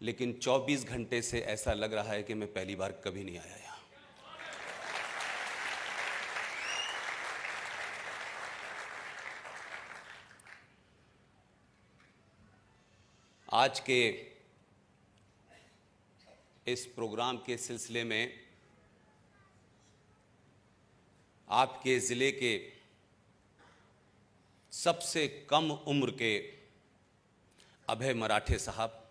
लेकिन 24 घंटे से ऐसा लग रहा है कि मैं पहली बार कभी नहीं आया यहाँ। आज के इस प्रोग्राम के सिलसिले में आपके ज़िले के सबसे कम उम्र के अभय मराठे साहब,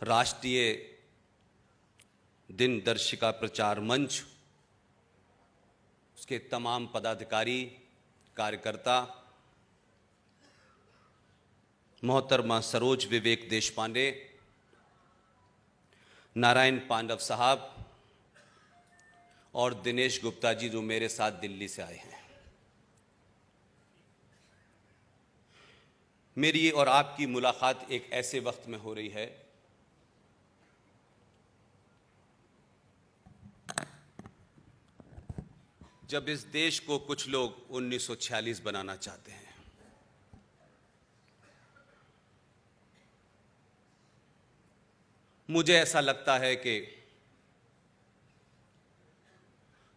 राष्ट्रीय दिन दर्शिका प्रचार मंच, उसके तमाम पदाधिकारी, कार्यकर्ता, मोहतरमा सरोज विवेक देशपांडे, नारायण पांडव साहब और दिनेश गुप्ता जी जो मेरे साथ दिल्ली से आए हैं। मेरी और आपकी मुलाकात एक ऐसे वक्त में हो रही है जब इस देश को कुछ लोग 1946 बनाना चाहते हैं। मुझे ऐसा लगता है कि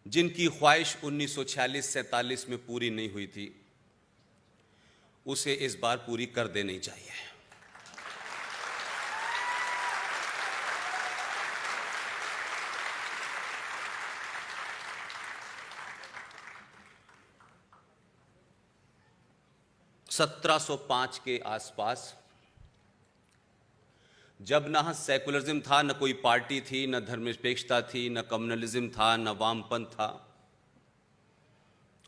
जिनकी ख्वाहिश 1946-47 में पूरी नहीं हुई थी, उसे इस बार पूरी कर देनी चाहिए। (1705) के आसपास, जब न सेकुलरिज्म था, न कोई पार्टी थी, न धर्मनिरपेक्षता थी, न कम्युनलिज्म था, न वामपंथ था,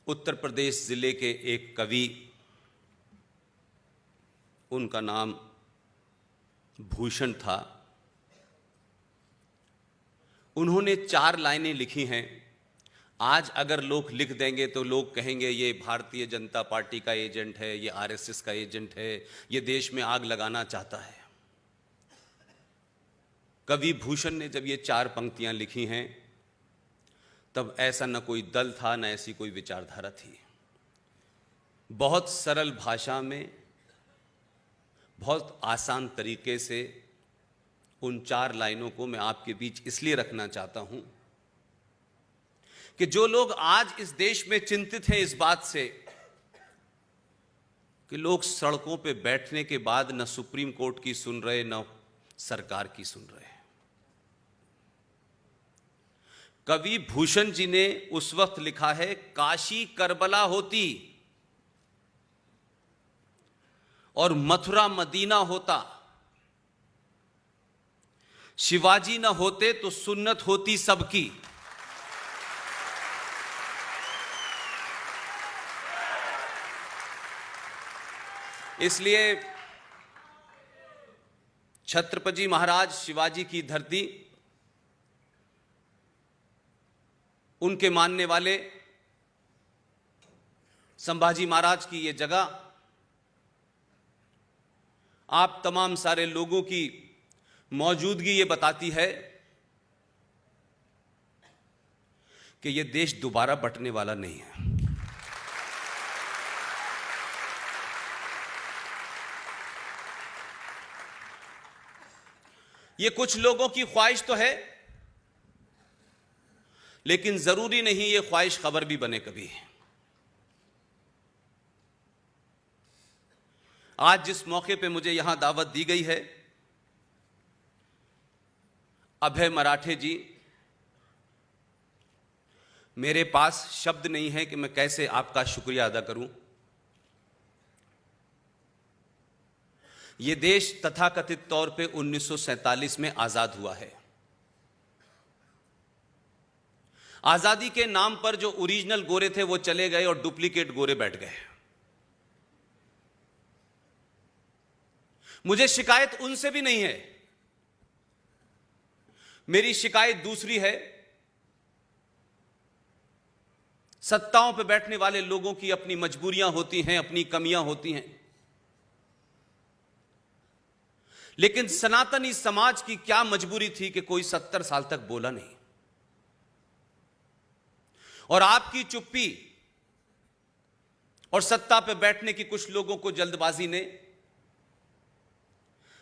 उत्तर प्रदेश जिले के एक कवि, उनका नाम भूषण था, उन्होंने 4 लाइनें लिखी हैं। आज अगर लोग लिख देंगे तो लोग कहेंगे ये भारतीय जनता पार्टी का एजेंट है, ये आरएसएस का एजेंट है, ये देश में आग लगाना चाहता है। कवि भूषण ने जब ये 4 पंक्तियां लिखी हैं, तब ऐसा न कोई दल था, न ऐसी कोई विचारधारा थी। बहुत सरल भाषा में, बहुत आसान तरीके से उन 4 लाइनों को मैं आपके बीच इसलिए रखना चाहता हूं कि जो लोग आज इस देश में चिंतित हैं इस बात से कि लोग सड़कों पे बैठने के बाद न सुप्रीम कोर्ट की सुन रहे, न सरकार की सुन रहे, कवि भूषण जी ने उस वक्त लिखा है, काशी करबला होती और मथुरा मदीना होता, शिवाजी न होते तो सुन्नत होती सबकी। इसलिए छत्रपति महाराज शिवाजी की धरती, उनके मानने वाले संभाजी महाराज की ये जगह, आप तमाम सारे लोगों की मौजूदगी ये बताती है कि ये देश दोबारा बंटने वाला नहीं है। ये कुछ लोगों की ख्वाहिश तो है, लेकिन जरूरी नहीं ये ख्वाहिश खबर भी बने कभी। आज जिस मौके पे मुझे यहां दावत दी गई है, अभय मराठे जी, मेरे पास शब्द नहीं है कि मैं कैसे आपका शुक्रिया अदा करूं। यह देश तथाकथित तौर पे 1947 में आजाद हुआ है। आजादी के नाम पर जो ओरिजिनल गोरे थे वो चले गए और डुप्लीकेट गोरे बैठ गए। मुझे शिकायत उनसे भी नहीं है, मेरी शिकायत दूसरी है, सत्ताओं पर बैठने वाले लोगों की अपनी मजबूरियां होती हैं, अपनी कमियां होती हैं। लेकिन सनातनी समाज की क्या मजबूरी थी कि कोई 70 साल तक बोला नहीं, और आपकी चुप्पी और सत्ता पे बैठने की कुछ लोगों को जल्दबाजी ने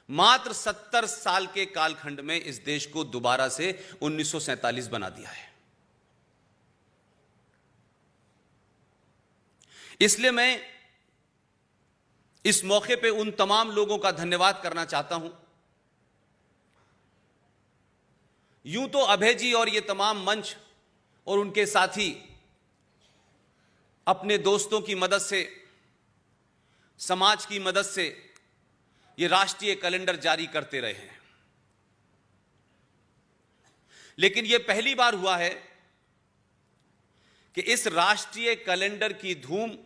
मात्र 70 साल के कालखंड में इस देश को दोबारा से 1947 बना दिया है। इसलिए मैं इस मौके पे उन तमाम लोगों का धन्यवाद करना चाहता हूं। यूं तो अभय जी और ये तमाम मंच और उनके साथी अपने दोस्तों की मदद से, समाज की मदद से ये राष्ट्रीय कैलेंडर जारी करते रहे हैं, लेकिन ये पहली बार हुआ है कि इस राष्ट्रीय कैलेंडर की धूम,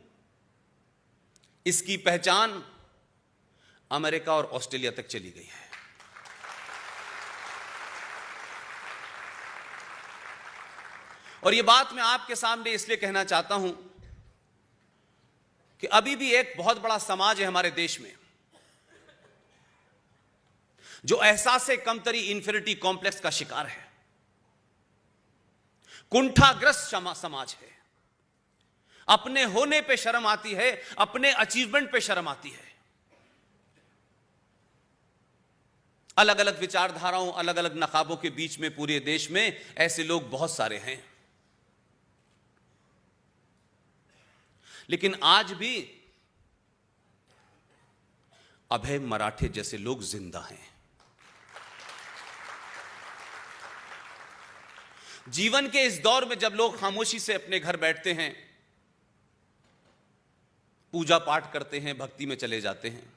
इसकी पहचान अमेरिका और ऑस्ट्रेलिया तक चली गई है। और ये बात मैं आपके सामने इसलिए कहना चाहता हूं कि अभी भी एक बहुत बड़ा समाज है हमारे देश में जो एहसास कमतरी, इंफीरियरिटी कॉम्प्लेक्स का शिकार है, कुंठाग्रस्त समाज है। अपने होने पे शर्म आती है, अपने अचीवमेंट पे शर्म आती है। अलग अलग विचारधाराओं, अलग अलग नकाबों के बीच में पूरे देश में ऐसे लोग बहुत सारे हैं, लेकिन आज भी अभय मराठे जैसे लोग जिंदा हैं। जीवन के इस दौर में जब लोग खामोशी से अपने घर बैठते हैं, पूजा पाठ करते हैं, भक्ति में चले जाते हैं,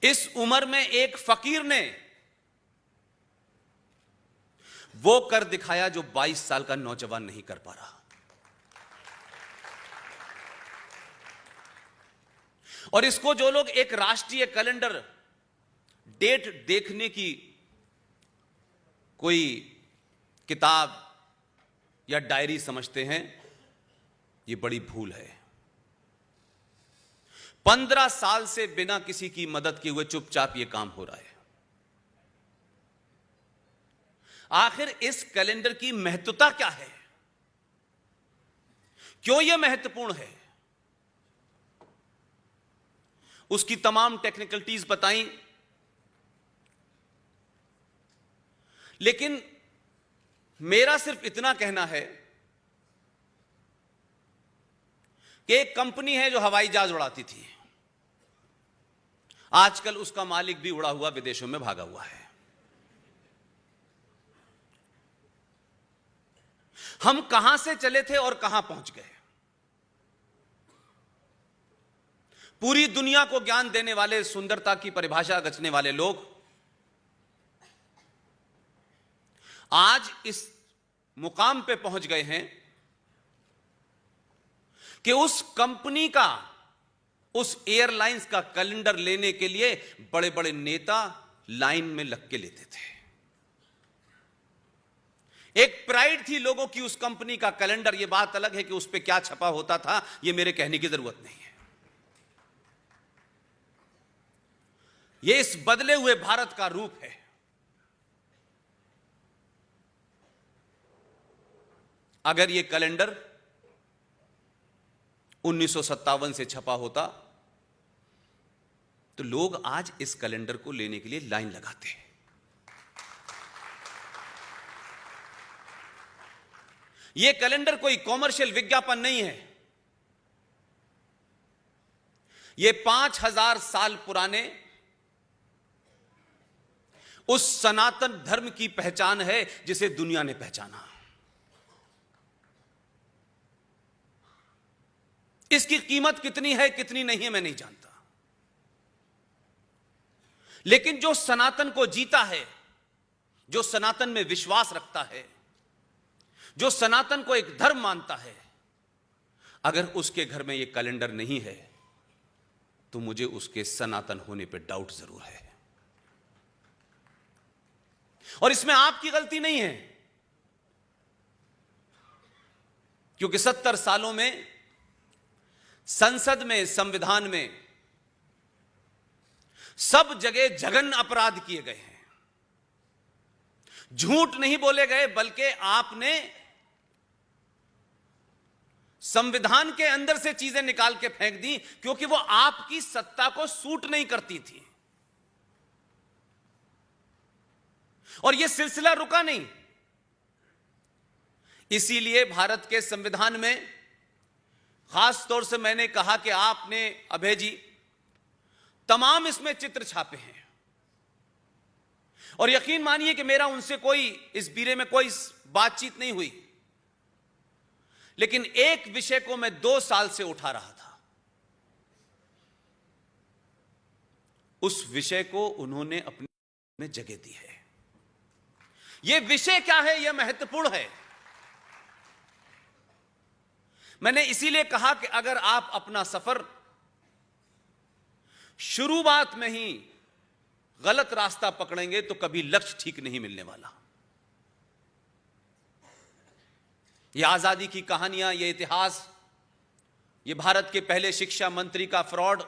इस उम्र में एक फकीर ने वो कर दिखाया जो 22 साल का नौजवान नहीं कर पा रहा। और इसको जो लोग एक राष्ट्रीय कैलेंडर डेट देखने की कोई किताब या डायरी समझते हैं, ये बड़ी भूल है। 15 साल से बिना किसी की मदद किए हुए चुपचाप ये काम हो रहा है। आखिर इस कैलेंडर की महत्वता क्या है? क्यों यह महत्वपूर्ण है? उसकी तमाम टेक्निकलिटीज बताई, लेकिन मेरा सिर्फ इतना कहना है कि एक कंपनी है जो हवाई जहाज उड़ाती थी, आजकल उसका मालिक भी उड़ा हुआ विदेशों में भागा हुआ है। हम कहां से चले थे और कहां पहुंच गए? पूरी दुनिया को ज्ञान देने वाले, सुंदरता की परिभाषा रचने वाले लोग आज इस मुकाम पे पहुंच गए हैं कि उस कंपनी का, उस एयरलाइंस का कैलेंडर लेने के लिए बड़े बड़े नेता लाइन में लग के लेते थे। एक प्राइड थी लोगों की उस कंपनी का कैलेंडर। यह बात अलग है कि उस पे क्या छपा होता था, यह मेरे कहने की जरूरत नहीं है। यह इस बदले हुए भारत का रूप है। अगर यह कैलेंडर 1957 से छपा होता तो लोग आज इस कैलेंडर को लेने के लिए लाइन लगाते हैं। यह कैलेंडर कोई कॉमर्शियल विज्ञापन नहीं है। यह 5000 साल पुराने उस सनातन धर्म की पहचान है जिसे दुनिया ने पहचाना। इसकी कीमत कितनी है, कितनी नहीं है, मैं नहीं जानता, लेकिन जो सनातन को जीता है, जो सनातन में विश्वास रखता है, जो सनातन को एक धर्म मानता है, अगर उसके घर में यह कैलेंडर नहीं है तो मुझे उसके सनातन होने पर डाउट जरूर है। और इसमें आपकी गलती नहीं है, क्योंकि 70 सालों में संसद में, संविधान में सब जगह जघन्य अपराध किए गए हैं। झूठ नहीं बोले गए, बल्कि आपने संविधान के अंदर से चीजें निकाल के फेंक दी क्योंकि वो आपकी सत्ता को सूट नहीं करती थी। और यह सिलसिला रुका नहीं। इसीलिए भारत के संविधान में खास तौर से मैंने कहा कि आपने, अभय जी, तमाम इसमें चित्र छापे हैं और यकीन मानिए कि मेरा उनसे कोई इस बीरे में कोई बातचीत नहीं हुई, लेकिन एक विषय को मैं 2 साल से उठा रहा था। उस विषय को उन्होंने अपने में जगह दी है। यह विषय क्या है? यह महत्वपूर्ण है। मैंने इसीलिए कहा कि अगर आप अपना सफर शुरुआत में ही गलत रास्ता पकड़ेंगे तो कभी लक्ष्य ठीक नहीं मिलने वाला। यह आजादी की कहानियां, यह इतिहास, यह भारत के पहले शिक्षा मंत्री का फ्रॉड,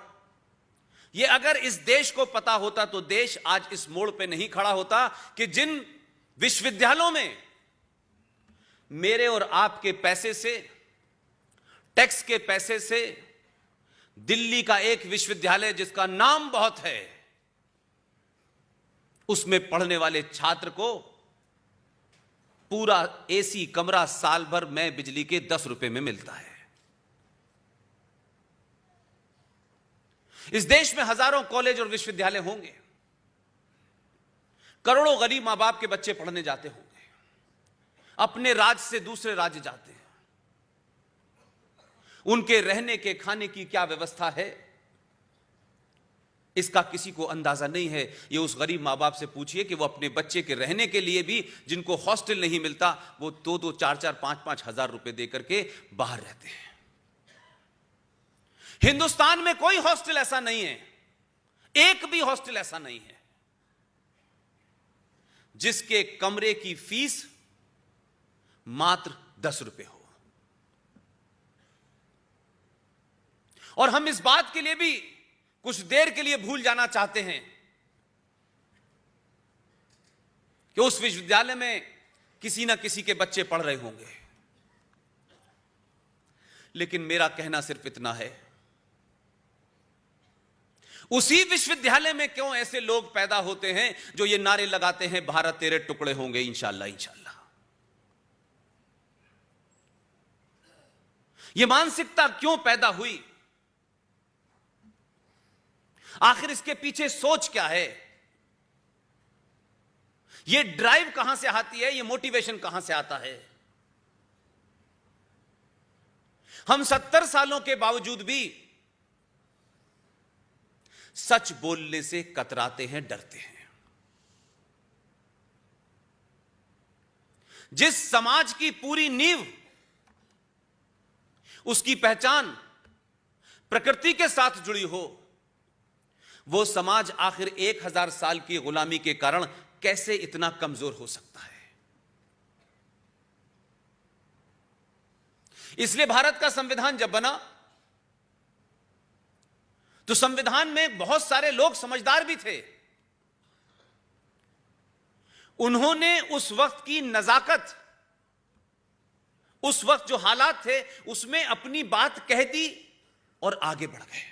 यह अगर इस देश को पता होता तो देश आज इस मोड़ पे नहीं खड़ा होता कि जिन विश्वविद्यालयों में मेरे और आपके पैसे से, टैक्स के पैसे से, दिल्ली का एक विश्वविद्यालय जिसका नाम बहुत है, उसमें पढ़ने वाले छात्र को पूरा एसी कमरा साल भर में बिजली के 10 रुपए में मिलता है। इस देश में हजारों कॉलेज और विश्वविद्यालय होंगे, करोड़ों गरीब मां बाप के बच्चे पढ़ने जाते होंगे, अपने राज्य से दूसरे राज्य जाते हैं। उनके रहने के, खाने की क्या व्यवस्था है, इसका किसी को अंदाजा नहीं है। ये उस गरीब मां बाप से पूछिए कि वो अपने बच्चे के रहने के लिए भी, जिनको हॉस्टल नहीं मिलता, वो 2-2, 4-4, 5-5 हजार रुपए देकर के बाहर रहते हैं। हिंदुस्तान में कोई हॉस्टल ऐसा नहीं है, एक भी हॉस्टल ऐसा नहीं है जिसके कमरे की फीस मात्र 10 रुपए हो। और हम इस बात के लिए भी कुछ देर के लिए भूल जाना चाहते हैं कि उस विश्वविद्यालय में किसी ना किसी के बच्चे पढ़ रहे होंगे। लेकिन मेरा कहना सिर्फ इतना है, उसी विश्वविद्यालय में क्यों ऐसे लोग पैदा होते हैं जो ये नारे लगाते हैं, भारत तेरे टुकड़े होंगे इंशाअल्लाह इंशाअल्लाह। ये मानसिकता क्यों पैदा हुई? आखिर इसके पीछे सोच क्या है? ये ड्राइव कहां से आती है? ये मोटिवेशन कहां से आता है? हम 70 सालों के बावजूद भी सच बोलने से कतराते हैं, डरते हैं। जिस समाज की पूरी नींव, उसकी पहचान प्रकृति के साथ जुड़ी हो, वो समाज आखिर 1000 साल की गुलामी के कारण कैसे इतना कमजोर हो सकता है? इसलिए भारत का संविधान जब बना तो संविधान में बहुत सारे लोग समझदार भी थे। उन्होंने उस वक्त की नजाकत, उस वक्त जो हालात थे, उसमें अपनी बात कह दी और आगे बढ़ गए।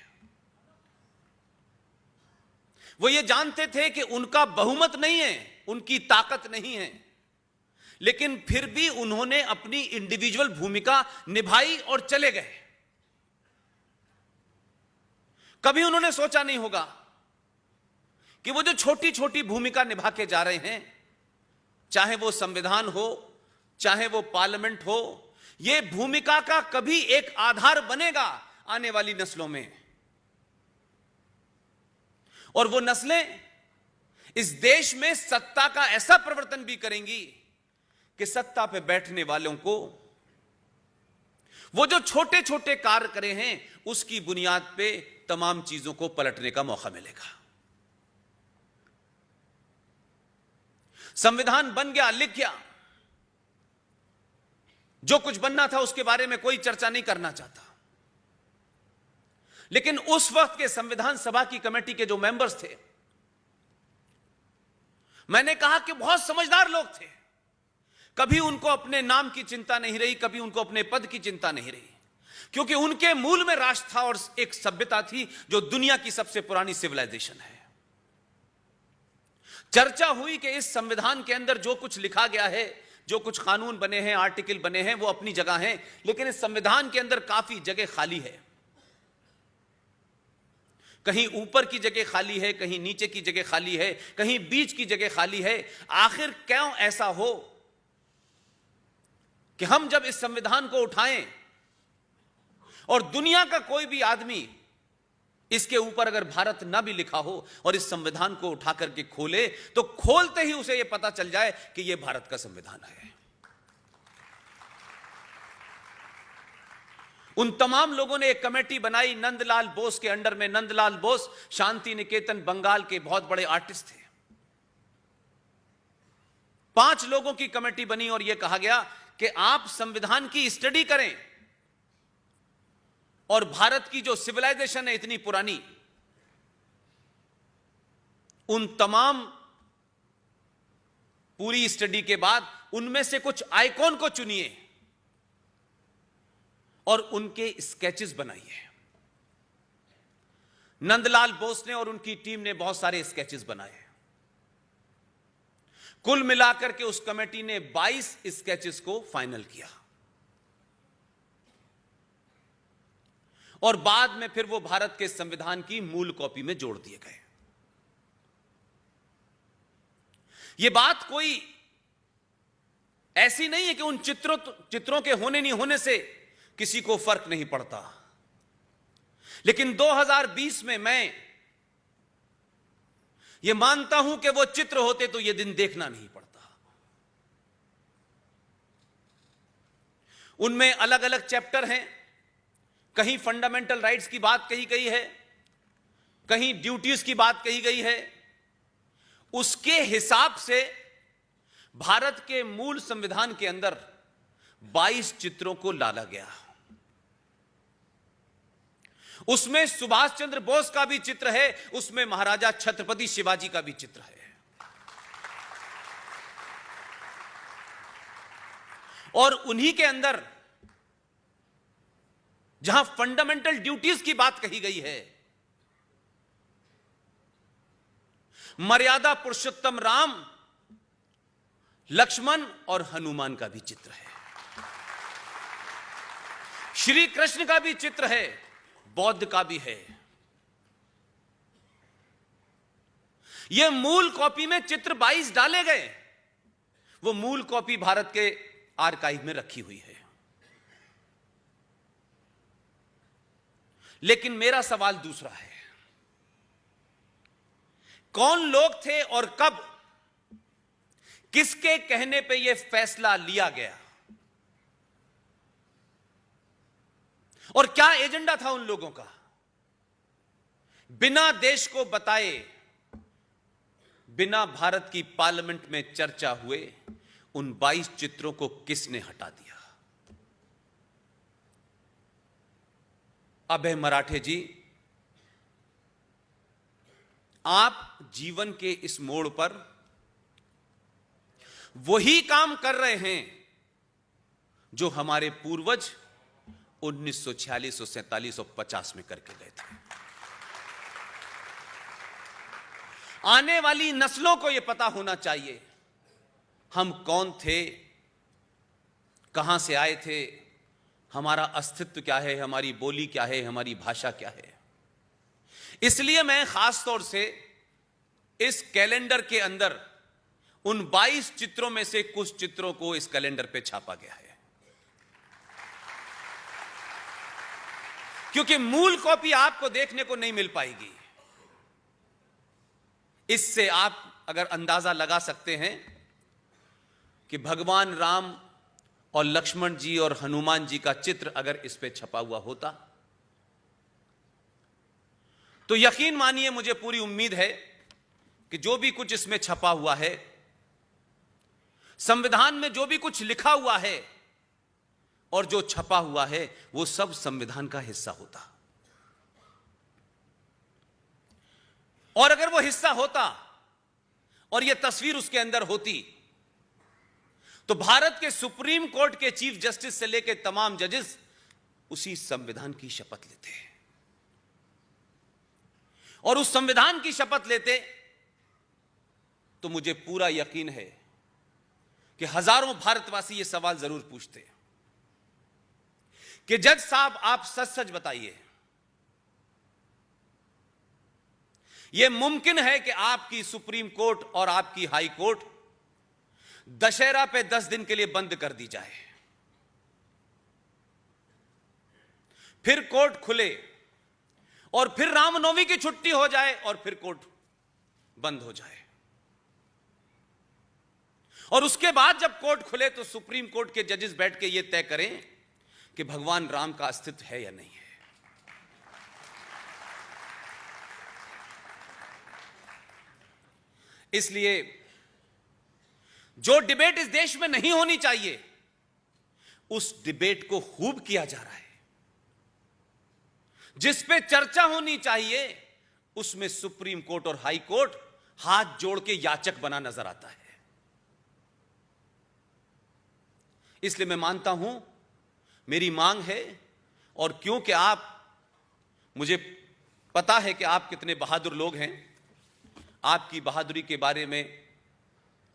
वो ये जानते थे कि उनका बहुमत नहीं है, उनकी ताकत नहीं है, लेकिन फिर भी उन्होंने अपनी इंडिविजुअल भूमिका निभाई और चले गए। कभी उन्होंने सोचा नहीं होगा कि वो जो छोटी छोटी भूमिका निभा के जा रहे हैं, चाहे वो संविधान हो, चाहे वो पार्लियामेंट हो, ये भूमिका का कभी एक आधार बनेगा आने वाली नस्लों में। और वो नस्लें इस देश में सत्ता का ऐसा परिवर्तन भी करेंगी कि सत्ता पे बैठने वालों को वो जो छोटे छोटे कार्य करे हैं, उसकी बुनियाद पे तमाम चीजों को पलटने का मौका मिलेगा। संविधान बन गया, लिख गया, जो कुछ बनना था उसके बारे में कोई चर्चा नहीं करना चाहता। लेकिन उस वक्त के संविधान सभा की कमेटी के जो मेंबर्स थे, मैंने कहा कि बहुत समझदार लोग थे। कभी उनको अपने नाम की चिंता नहीं रही, कभी उनको अपने पद की चिंता नहीं रही। क्योंकि उनके मूल में राष्ट्र था और एक सभ्यता थी जो दुनिया की सबसे पुरानी सिविलाइजेशन है। चर्चा हुई कि इस संविधान के अंदर जो कुछ लिखा गया है, जो कुछ कानून बने हैं, आर्टिकल बने हैं, वो अपनी जगह हैं, लेकिन इस संविधान के अंदर काफी जगह खाली है। कहीं ऊपर की जगह खाली है, कहीं नीचे की जगह खाली है, कहीं बीच की जगह खाली है। आखिर क्यों ऐसा हो कि हम जब इस संविधान को उठाएं और दुनिया का कोई भी आदमी इसके ऊपर अगर भारत ना भी लिखा हो और इस संविधान को उठा करके खोले, तो खोलते ही उसे यह पता चल जाए कि यह भारत का संविधान है। उन तमाम लोगों ने एक कमेटी बनाई नंदलाल बोस के अंडर में। नंदलाल बोस शांति निकेतन बंगाल के बहुत बड़े आर्टिस्ट थे। 5 लोगों की कमेटी बनी और यह कहा गया कि आप संविधान की स्टडी करें और भारत की जो सिविलाइजेशन है इतनी पुरानी, उन तमाम पूरी स्टडी के बाद उनमें से कुछ आइकॉन को चुनिए और उनके स्केचेस बनाइए। नंदलाल बोस ने और उनकी टीम ने बहुत सारे स्केचेस बनाए। कुल मिलाकर के उस कमेटी ने 22 स्केचेस को फाइनल किया और बाद में फिर वो भारत के संविधान की मूल कॉपी में जोड़ दिए गए। ये बात कोई ऐसी नहीं है कि उन चित्रों के होने नहीं होने से किसी को फर्क नहीं पड़ता, लेकिन 2020 में मैं ये मानता हूं कि वो चित्र होते तो ये दिन देखना नहीं पड़ता। उनमें अलग अलग चैप्टर हैं। कहीं फंडामेंटल राइट्स की बात कही गई है, कहीं ड्यूटीज की बात कही गई है। उसके हिसाब से भारत के मूल संविधान के अंदर 22 चित्रों को डाला गया। उसमें सुभाष चंद्र बोस का भी चित्र है, उसमें महाराजा छत्रपति शिवाजी का भी चित्र है। और उन्हीं के अंदर जहां फंडामेंटल ड्यूटीज की बात कही गई है, मर्यादा पुरुषोत्तम राम, लक्ष्मण और हनुमान का भी चित्र है। श्री कृष्ण का भी चित्र है, बौद्ध का भी है। यह मूल कॉपी में चित्र 22 डाले गए। वो मूल कॉपी भारत के आर्काइव में रखी हुई है। लेकिन मेरा सवाल दूसरा है, कौन लोग थे और कब, किसके कहने पे यह फैसला लिया गया और क्या एजेंडा था उन लोगों का? बिना देश को बताए, बिना भारत की पार्लियामेंट में चर्चा हुए उन 22 चित्रों को किसने हटा दिया? अभय मराठे जी, आप जीवन के इस मोड़ पर वही काम कर रहे हैं जो हमारे पूर्वज 1946 और 47 और 50 में करके गए थे। आने वाली नस्लों को यह पता होना चाहिए हम कौन थे, कहां से आए थे, हमारा अस्तित्व क्या है, हमारी बोली क्या है, हमारी भाषा क्या है। इसलिए मैं खास तौर से इस कैलेंडर के अंदर उन 22 चित्रों में से कुछ चित्रों को इस कैलेंडर पे छापा गया है, क्योंकि मूल कॉपी आपको देखने को नहीं मिल पाएगी। इससे आप अगर अंदाजा लगा सकते हैं कि भगवान राम और लक्ष्मण जी और हनुमान जी का चित्र अगर इस पे छपा हुआ होता तो यकीन मानिए, मुझे पूरी उम्मीद है कि जो भी कुछ इसमें छपा हुआ है, संविधान में जो भी कुछ लिखा हुआ है और जो छपा हुआ है, वो सब संविधान का हिस्सा होता। और अगर वो हिस्सा होता और ये तस्वीर उसके अंदर होती, तो भारत के सुप्रीम कोर्ट के चीफ जस्टिस से लेकर तमाम जजेस उसी संविधान की शपथ लेते। और उस संविधान की शपथ लेते तो मुझे पूरा यकीन है कि हजारों भारतवासी ये सवाल जरूर पूछते कि जज साहब, आप सच सच बताइए, यह मुमकिन है कि आपकी सुप्रीम कोर्ट और आपकी हाई कोर्ट दशहरा पे 10 दिन के लिए बंद कर दी जाए, फिर कोर्ट खुले और फिर रामनवमी की छुट्टी हो जाए और फिर कोर्ट बंद हो जाए, और उसके बाद जब कोर्ट खुले तो सुप्रीम कोर्ट के जजेस बैठ के यह तय करें कि भगवान राम का अस्तित्व है या नहीं है। इसलिए जो डिबेट इस देश में नहीं होनी चाहिए, उस डिबेट को खूब किया जा रहा है। जिस पे चर्चा होनी चाहिए, उसमें सुप्रीम कोर्ट और हाई कोर्ट हाथ जोड़ के याचक बना नजर आता है। इसलिए मैं मानता हूं, मेरी मांग है, और क्योंकि मुझे पता है कि आप कितने बहादुर लोग हैं, आपकी बहादुरी के बारे में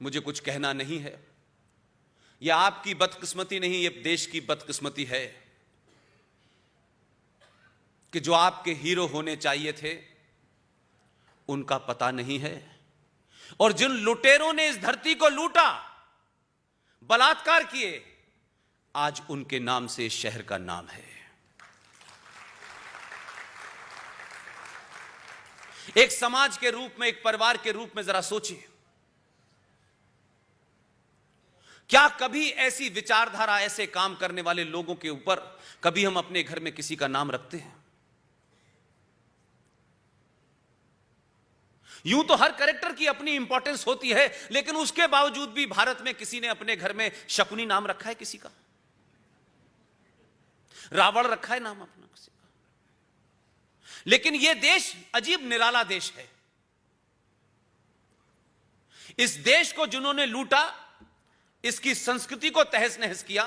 मुझे कुछ कहना नहीं है। यह आपकी बदकिस्मती नहीं, यह देश की बदकिस्मती है कि जो आपके हीरो होने चाहिए थे उनका पता नहीं है, और जिन लुटेरों ने इस धरती को लूटा, बलात्कार किए, आज उनके नाम से इस शहर का नाम है। एक समाज के रूप में, एक परिवार के रूप में जरा सोचिए, क्या कभी ऐसी विचारधारा, ऐसे काम करने वाले लोगों के ऊपर कभी हम अपने घर में किसी का नाम रखते हैं? यूं तो हर कैरेक्टर की अपनी इंपॉर्टेंस होती है, लेकिन उसके बावजूद भी भारत में किसी ने अपने घर में शकुनी नाम रखा है किसी का? रावण रखा है नाम अपना किसी का? लेकिन यह देश अजीब निराला देश है। इस देश को जिन्होंने लूटा, इसकी संस्कृति को तहस नहस किया,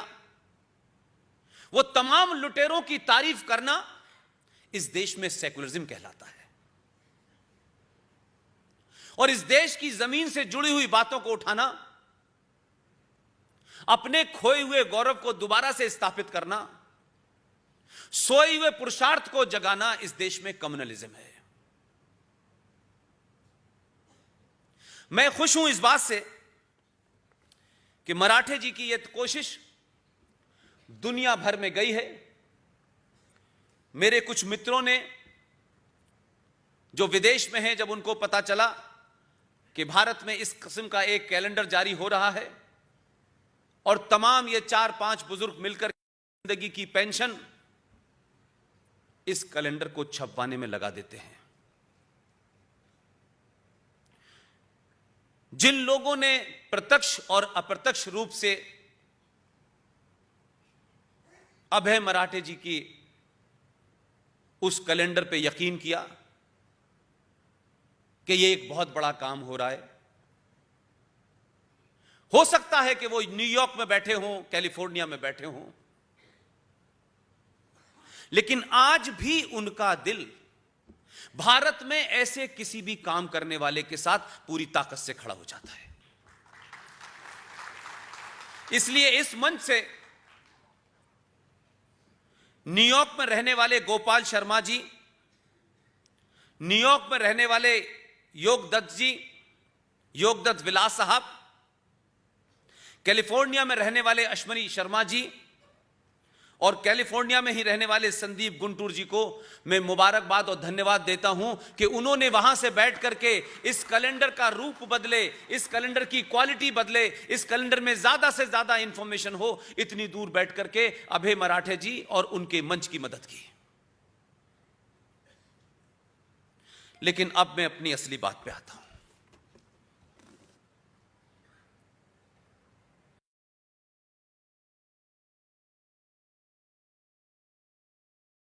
वो तमाम लुटेरों की तारीफ करना इस देश में सेकुलरिज्म कहलाता है। और इस देश की जमीन से जुड़ी हुई बातों को उठाना, अपने खोए हुए गौरव को दोबारा से स्थापित करना, सोए हुए पुरुषार्थ को जगाना, इस देश में कम्युनलिज्म है। मैं खुश हूं इस बात से कि मराठे जी की यह कोशिश दुनिया भर में गई है। मेरे कुछ मित्रों ने जो विदेश में हैं, जब उनको पता चला कि भारत में इस किस्म का एक कैलेंडर जारी हो रहा है और तमाम ये 4-5 बुजुर्ग मिलकर जिंदगी की पेंशन इस कैलेंडर को छपवाने में लगा देते हैं। जिन लोगों ने प्रत्यक्ष और अप्रत्यक्ष रूप से अभय मराठे जी की उस कैलेंडर पे यकीन किया कि यह एक बहुत बड़ा काम हो रहा है, हो सकता है कि वो न्यूयॉर्क में बैठे हों, कैलिफोर्निया में बैठे हों, लेकिन आज भी उनका दिल भारत में ऐसे किसी भी काम करने वाले के साथ पूरी ताकत से खड़ा हो जाता है। इसलिए इस मंच से न्यूयॉर्क में रहने वाले गोपाल शर्मा जी, न्यूयॉर्क में रहने वाले योगदत्त जी, योगदत्त विलास साहब, कैलिफोर्निया में रहने वाले अश्वनी शर्मा जी और कैलिफोर्निया में ही रहने वाले संदीप गुंटूर जी को मैं मुबारकबाद और धन्यवाद देता हूं कि उन्होंने वहां से बैठ करके इस कैलेंडर का रूप बदले, इस कैलेंडर की क्वालिटी बदले, इस कैलेंडर में ज्यादा से ज्यादा इंफॉर्मेशन हो, इतनी दूर बैठ करके अभय मराठे जी और उनके मंच की मदद की। लेकिन अब मैं अपनी असली बात पे आता हूं।